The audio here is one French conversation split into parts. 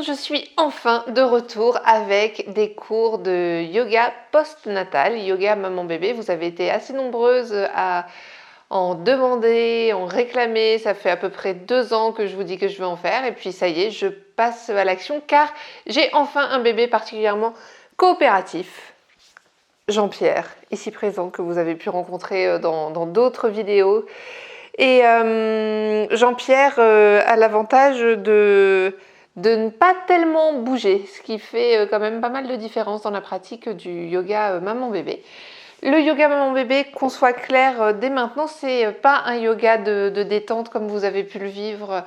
je suis enfin de retour avec des cours de yoga post-natal, yoga maman-bébé. Vous avez été assez nombreuses à en demander, en réclamer. Ça fait à peu près 2 ans que je vous dis que je vais en faire. Et puis ça y est, je passe à l'action car j'ai enfin un bébé particulièrement coopératif. Jean-Pierre, ici présent, que vous avez pu rencontrer dans d'autres vidéos. Et Jean-Pierre a l'avantage de ne pas tellement bouger, ce qui fait quand même pas mal de différence dans la pratique du yoga maman-bébé. Le yoga maman-bébé, qu'on soit clair dès maintenant, c'est pas un yoga de détente comme vous avez pu le vivre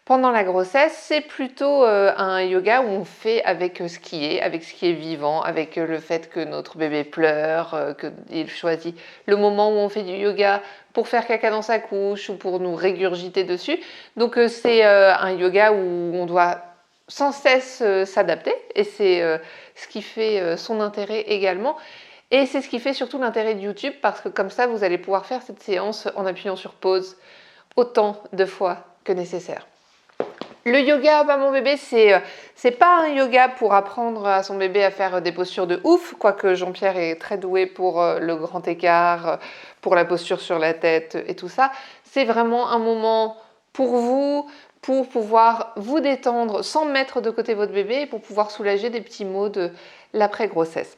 pendant la grossesse, c'est plutôt un yoga où on fait avec ce qui est vivant, avec le fait que notre bébé pleure, qu'il choisit le moment où on fait du yoga pour faire caca dans sa couche ou pour nous régurgiter dessus. Donc c'est un yoga où on doit sans cesse s'adapter et c'est ce qui fait son intérêt également. Et c'est ce qui fait surtout l'intérêt de YouTube parce que comme ça, vous allez pouvoir faire cette séance en appuyant sur pause autant de fois que nécessaire. Le yoga maman-bébé, c'est pas un yoga pour apprendre à son bébé à faire des postures de ouf, quoique Jean-Pierre est très doué pour le grand écart, pour la posture sur la tête et tout ça. C'est vraiment un moment pour vous, pour pouvoir vous détendre sans mettre de côté votre bébé et pour pouvoir soulager des petits maux de l'après-grossesse.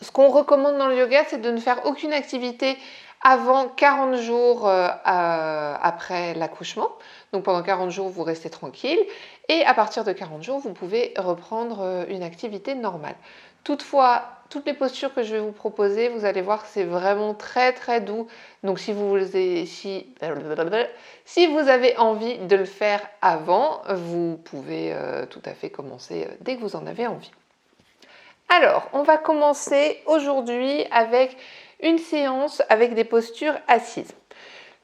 Ce qu'on recommande dans le yoga, c'est de ne faire aucune activité avant 40 jours après l'accouchement. Donc pendant 40 jours, vous restez tranquille. Et à partir de 40 jours, vous pouvez reprendre une activité normale. Toutefois, toutes les postures que je vais vous proposer, vous allez voir que c'est vraiment très très doux. Donc si vous avez envie de le faire avant, vous pouvez tout à fait commencer dès que vous en avez envie. Alors, on va commencer aujourd'hui avec une séance avec des postures assises.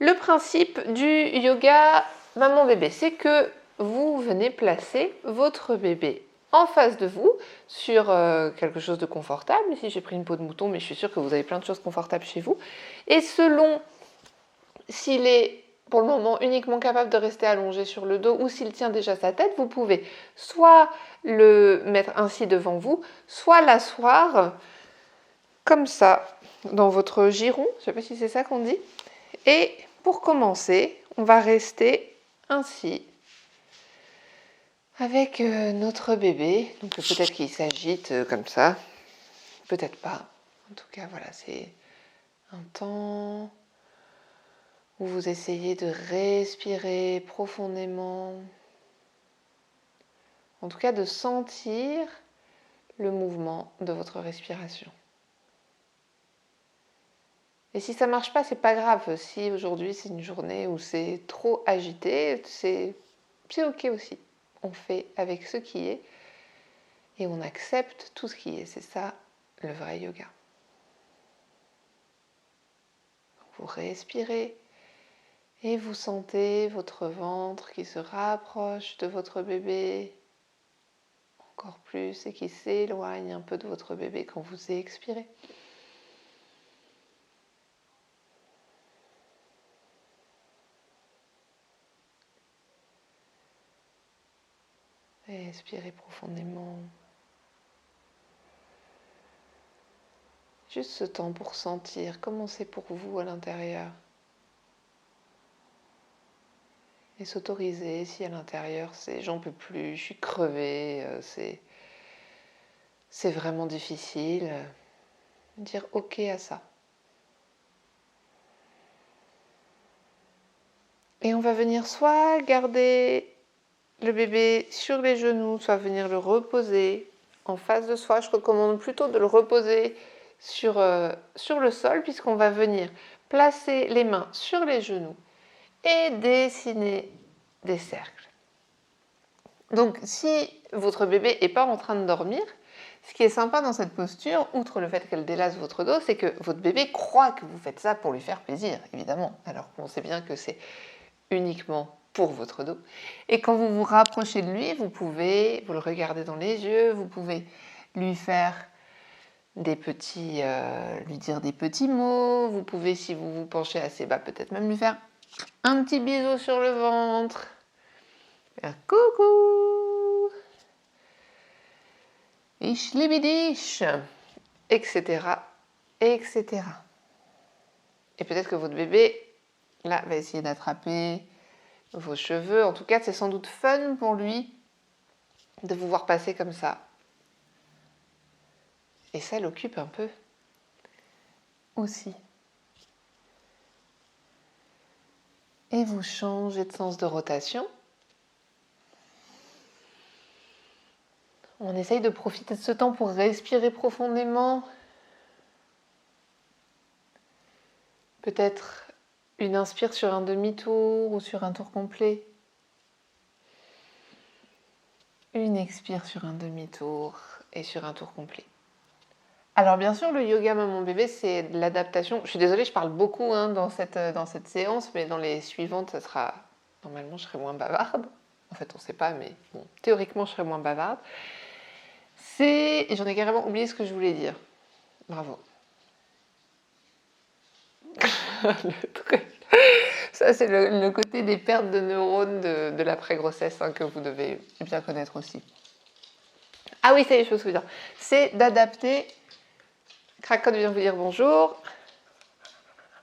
Le principe du yoga maman-bébé, c'est que vous venez placer votre bébé en face de vous sur quelque chose de confortable. Ici, j'ai pris une peau de mouton, mais je suis sûre que vous avez plein de choses confortables chez vous. Et selon s'il est pour le moment uniquement capable de rester allongé sur le dos ou s'il tient déjà sa tête, vous pouvez soit le mettre ainsi devant vous, soit l'asseoir comme ça dans votre giron, je ne sais pas si c'est ça qu'on dit. Et pour commencer, on va rester ainsi avec notre bébé. Donc peut-être qu'il s'agite comme ça, peut-être pas. En tout cas, voilà, c'est un temps où vous essayez de respirer profondément, en tout cas de sentir le mouvement de votre respiration. Et si ça ne marche pas, c'est pas grave. Si aujourd'hui c'est une journée où c'est trop agité, c'est ok aussi. On fait avec ce qui est et on accepte tout ce qui est. C'est ça le vrai yoga. Vous respirez. Et vous sentez votre ventre qui se rapproche de votre bébé encore plus et qui s'éloigne un peu de votre bébé quand vous expirez. Expirez profondément. Juste ce temps pour sentir comment c'est pour vous à l'intérieur. Et s'autoriser si à l'intérieur c'est j'en peux plus, je suis crevée, c'est vraiment difficile. Dire ok à ça. Et on va venir soit garder le bébé sur les genoux, soit venir le reposer en face de soi. Je recommande plutôt de le reposer sur le sol puisqu'on va venir placer les mains sur les genoux et dessiner des cercles. Donc si votre bébé n'est pas en train de dormir, ce qui est sympa dans cette posture, outre le fait qu'elle délace votre dos, c'est que votre bébé croit que vous faites ça pour lui faire plaisir, évidemment, alors qu'on sait bien que c'est uniquement pour votre dos. Et quand vous vous rapprochez de lui, vous le regardez dans les yeux, vous pouvez lui faire lui dire des petits mots, vous pouvez, si vous vous penchez assez bas, peut-être même lui faire un petit bisou sur le ventre, un coucou. libidiche, libidiche, etc., etc. Et peut-être que votre bébé, là, va essayer d'attraper vos cheveux. En tout cas, c'est sans doute fun pour lui de vous voir passer comme ça. Et ça l'occupe un peu aussi. Et vous changez de sens de rotation. On essaye de profiter de ce temps pour respirer profondément. Peut-être une inspire sur un demi-tour ou sur un tour complet. Une expire sur un demi-tour et sur un tour complet. Alors bien sûr, le yoga maman-bébé, c'est de l'adaptation. Je suis désolée, je parle beaucoup dans cette séance, mais dans les suivantes, ça sera... Normalement, je serai moins bavarde. En fait, on ne sait pas, mais bon, théoriquement, je serai moins bavarde. Et j'en ai carrément oublié ce que je voulais dire. Bravo. Ça, c'est le côté des pertes de neurones de l'après-grossesse que vous devez bien connaître aussi. Ah oui, ça y est, je me souviens. C'est d'adapter... Cracotte vient vous dire bonjour.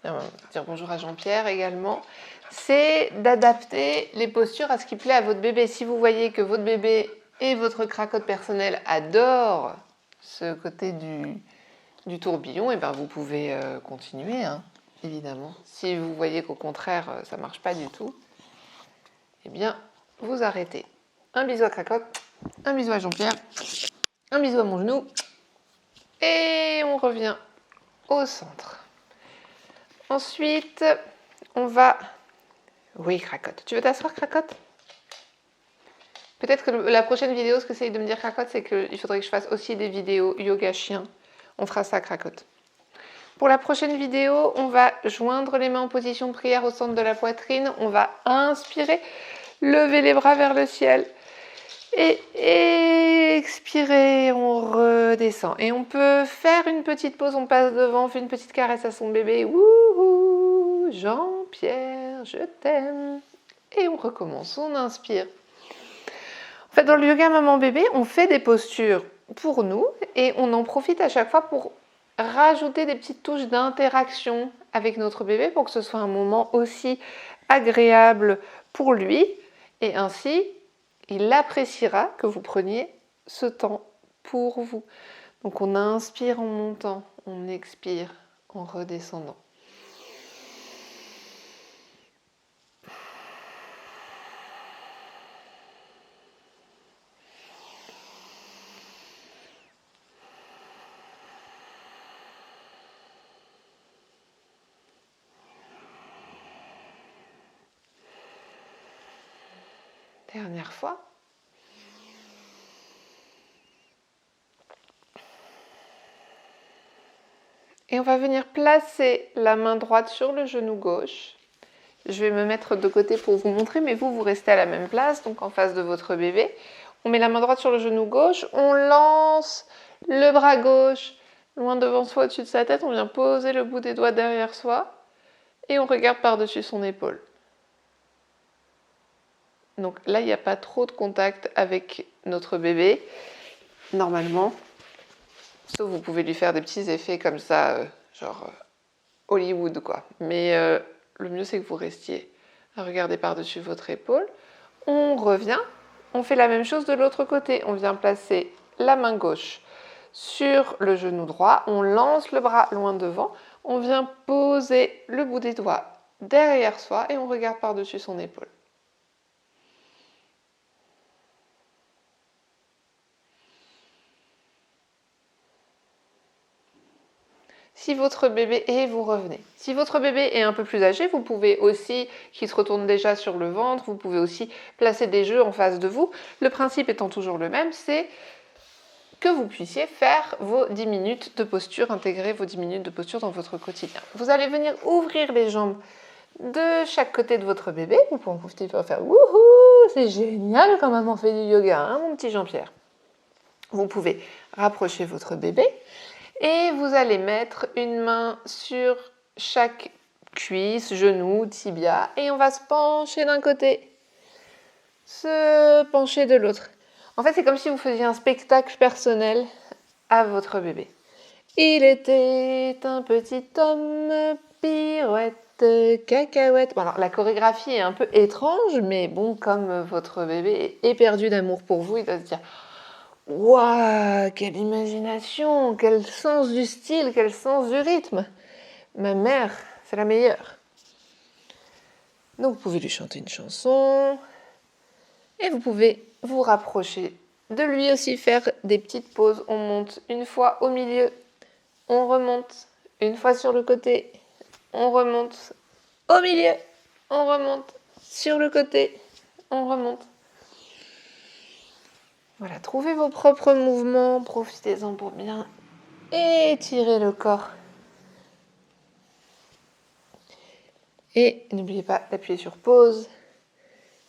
Dire bonjour à Jean-Pierre également. C'est d'adapter les postures à ce qui plaît à votre bébé. Si vous voyez que votre bébé et votre cracotte personnelle adorent ce côté du tourbillon, et ben vous pouvez continuer, évidemment. Si vous voyez qu'au contraire, ça ne marche pas du tout, eh bien, vous arrêtez. Un bisou à cracotte, un bisou à Jean-Pierre, un bisou à mon genou, et on revient au centre. Ensuite, on va... Oui, cracotte. Tu veux t'asseoir, cracotte? Peut-être que la prochaine vidéo, ce que c'est de me dire cracotte, c'est qu'il faudrait que je fasse aussi des vidéos yoga chien. On fera ça, cracotte. Pour la prochaine vidéo, on va joindre les mains en position de prière au centre de la poitrine. On va inspirer, lever les bras vers le ciel. Et expirer, on redescend. Et on peut faire une petite pause, on passe devant, on fait une petite caresse à son bébé. Wouhou, Jean-Pierre, je t'aime. Et on recommence, on inspire. En fait, dans le yoga maman-bébé, on fait des postures pour nous et on en profite à chaque fois pour rajouter des petites touches d'interaction avec notre bébé pour que ce soit un moment aussi agréable pour lui. Et ainsi, il appréciera que vous preniez ce temps pour vous. Donc on inspire en montant, on expire en redescendant. Dernière fois. Et on va venir placer la main droite sur le genou gauche. Je vais me mettre de côté pour vous montrer, mais vous restez à la même place, donc en face de votre bébé. On met la main droite sur le genou gauche, on lance le bras gauche loin devant soi, au-dessus de sa tête. On vient poser le bout des doigts derrière soi et on regarde par-dessus son épaule. Donc là, il n'y a pas trop de contact avec notre bébé, normalement. Sauf vous pouvez lui faire des petits effets comme ça, genre Hollywood, quoi. Mais le mieux, c'est que vous restiez à regarder par-dessus votre épaule. On revient, on fait la même chose de l'autre côté. On vient placer la main gauche sur le genou droit. On lance le bras loin devant. On vient poser le bout des doigts derrière soi et on regarde par-dessus son épaule. Si votre bébé, et vous revenez. Si votre bébé est un peu plus âgé, vous pouvez aussi, qu'il se retourne déjà sur le ventre, vous pouvez aussi placer des jeux en face de vous. Le principe étant toujours le même, c'est que vous puissiez faire vos 10 minutes de posture, intégrer vos 10 minutes de posture dans votre quotidien. Vous allez venir ouvrir les jambes de chaque côté de votre bébé. Vous pouvez en profiter pour faire « Wouhou, c'est génial quand maman fait du yoga, hein, mon petit Jean-Pierre ». Vous pouvez rapprocher votre bébé. Et vous allez mettre une main sur chaque cuisse, genou, tibia. Et on va se pencher d'un côté, se pencher de l'autre. En fait, c'est comme si vous faisiez un spectacle personnel à votre bébé. Il était un petit homme, pirouette, cacahuète. Bon, alors, la chorégraphie est un peu étrange, mais bon, comme votre bébé est éperdu d'amour pour vous, il va se dire « Waouh, quelle imagination, quel sens du style, quel sens du rythme. Ma mère, c'est la meilleure. » Donc, vous pouvez lui chanter une chanson et vous pouvez vous rapprocher de lui aussi, faire des petites pauses. On monte une fois au milieu, on remonte une fois sur le côté, on remonte au milieu, on remonte sur le côté, on remonte. Voilà, trouvez vos propres mouvements, profitez-en pour bien étirer le corps. Et n'oubliez pas d'appuyer sur pause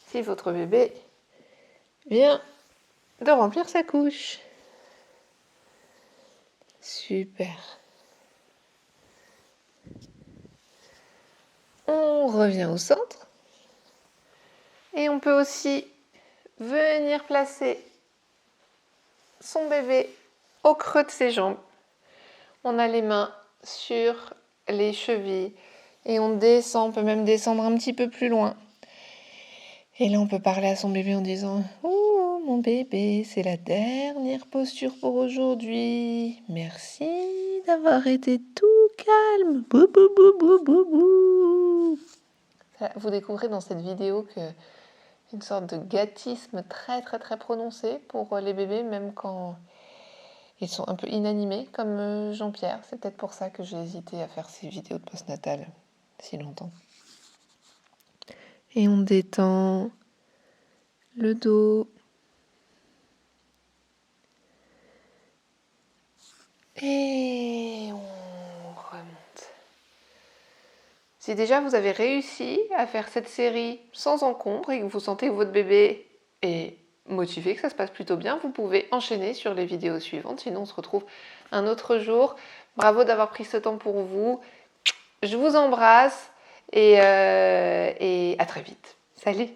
si votre bébé vient de remplir sa couche. Super. On revient au centre. Et on peut aussi venir placer son bébé au creux de ses jambes. On a les mains sur les chevilles et on descend, on peut même descendre un petit peu plus loin. Et là, on peut parler à son bébé en disant « Oh, mon bébé, c'est la dernière posture pour aujourd'hui. Merci d'avoir été tout calme. Bou, bou, bou, bou, bou, bou. » Vous découvrez dans cette vidéo que une sorte de gâtisme très très très prononcé pour les bébés, même quand ils sont un peu inanimés, comme Jean-Pierre. C'est peut-être pour ça que j'ai hésité à faire ces vidéos de postnatal si longtemps. Et on détend le dos. Et on remonte. Si déjà vous avez réussi à faire cette série sans encombre et que vous sentez que votre bébé est motivé, que ça se passe plutôt bien, vous pouvez enchaîner sur les vidéos suivantes. Sinon, on se retrouve un autre jour. Bravo d'avoir pris ce temps pour vous. Je vous embrasse et à très vite. Salut!